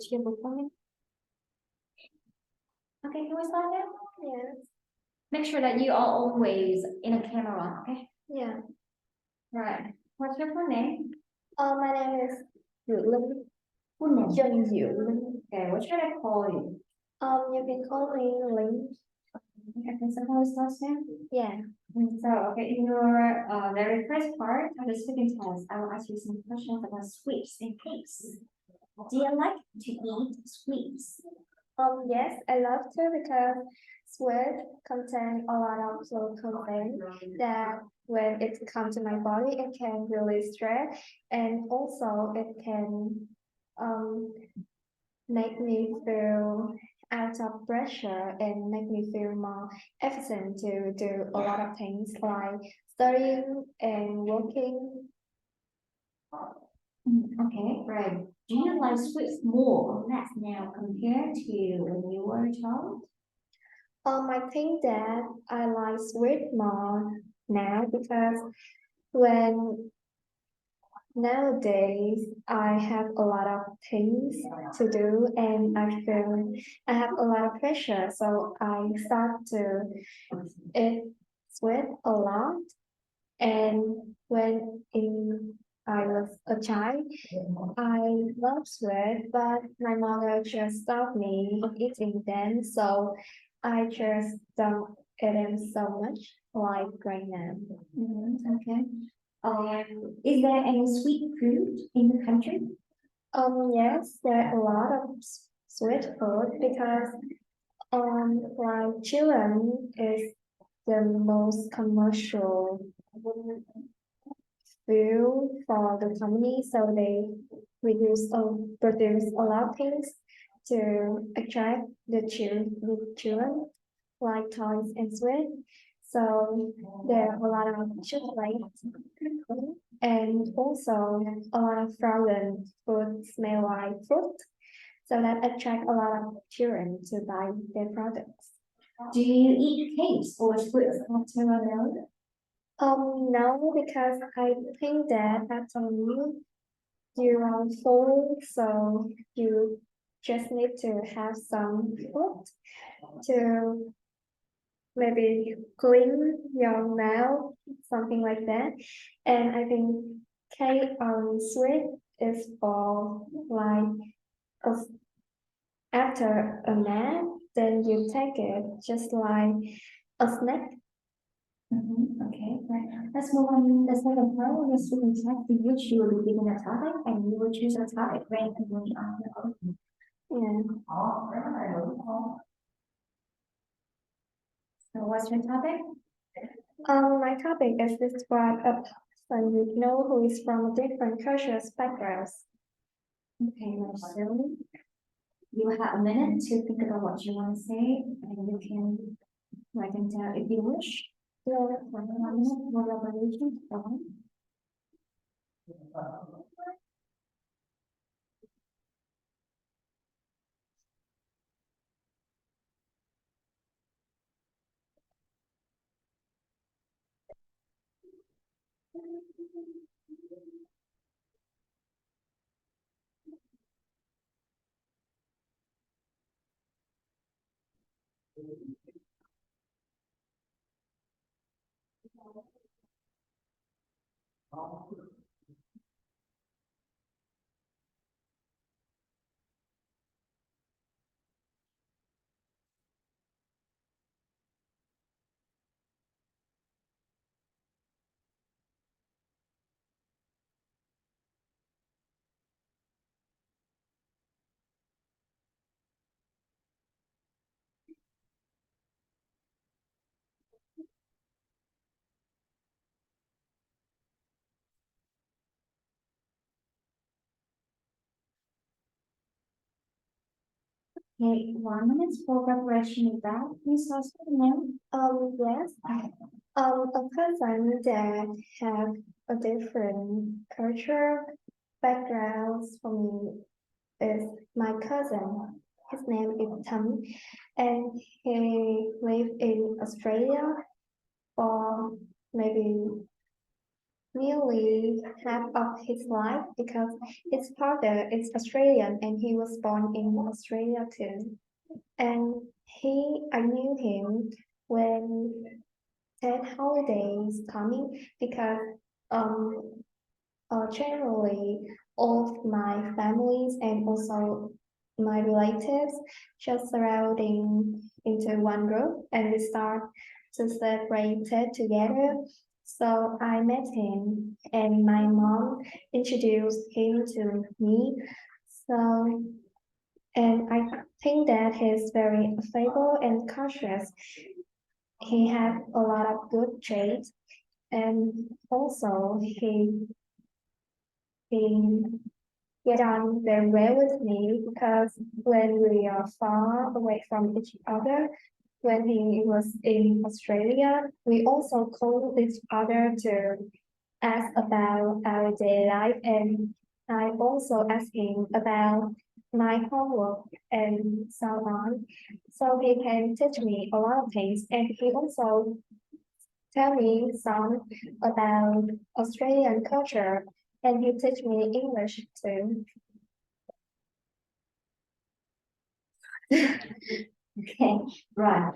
Okay, can we start now? Yes. Make sure that you are always in a camera, okay? Yeah. Right. What's your full name? My name is Linh. Full name. Dân Diệu Linh. Okay, what should I call you? You can call me Linh. Okay, so how is last name? Yeah. So, okay, in your very first part of the speaking test, I will ask you some questions about sweets and cakes. Do you like to eat sweets? Yes, I love to because sweet contain a lot of content that when it comes to my body, it can release stress and also it can um make me feel out of pressure and make me feel more efficient to do a lot of things like studying and working. Okay, right. Do you like sweets more or less now compared to when you were a child? I think that I like sweet more now because when nowadays I have a lot of things to do and I feel I have a lot of pressure, so I start to eat sweet a lot. And when I was a child, I love sweet, but my mother just stopped me eating them, so I just don't eat them so much like right now. Okay. Is there any sweet food in the country? Yes, there are a lot of sweet food because like children is the most commercial food for the company, so they produce a lot of things to attract the children, like toys and sweet. So there are a lot of chocolate and also a lot of frozen food smell like fruit. So that attract a lot of children to buy their products. Do you eat cakes or sweets after a meal? No, because I think that after a meal you are full, so you just need to have some food to maybe clean your mouth, something like that. And I think cake or sweet is for like a after a nap, then you take it just like a snack. Okay, right. Let's move on to the second part of the student test in which you will be given a topic and you will choose a topic randomly on your own. Yeah. So what's your topic? My topic is describe a person you know who is from different cultural backgrounds. Okay, so you have a minute to think about what you want to say and you can write them down if you wish. Yeah. 1 minute, more elaboration, go on. Okay, 1 minute for preparation of that. Please ask the name. Yes. A person that have a different culture backgrounds for me is my cousin. His name is Thấm, and he live in Australia for maybe nearly half of his life because his father is Australian and he was born in Australia too. And I knew him when Ted holidays coming because um generally all of my families and also my relatives just surrounding into one group and we start to celebrate it together. So I met him and my mom introduced him to me. So and I think that he's very affable and cautious. He has a lot of good traits and also he get on very well with me because when we are far away from each other, when he was in Australia, we also called each other to ask about our daily life and I also asked him about my homework and so on. So he can teach me a lot of things and he also tell me some about Australian culture and he teach me English too. Okay, right.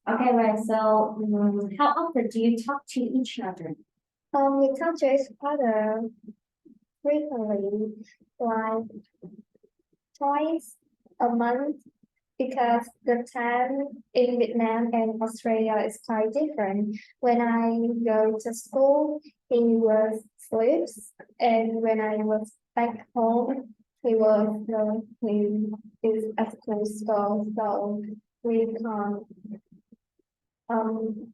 Okay, right. So, how often do you talk to each other? We talk to each other frequently, like twice a month, because the time in Vietnam and Australia is quite different. When I go to school, he was sleeps, and when I was back home, he is at school, so we can't um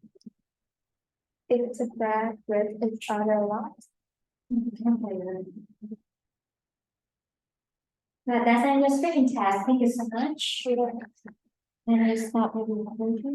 interact with each other a lot. Okay. That's end your speaking test. Thank you so much. And you stop with the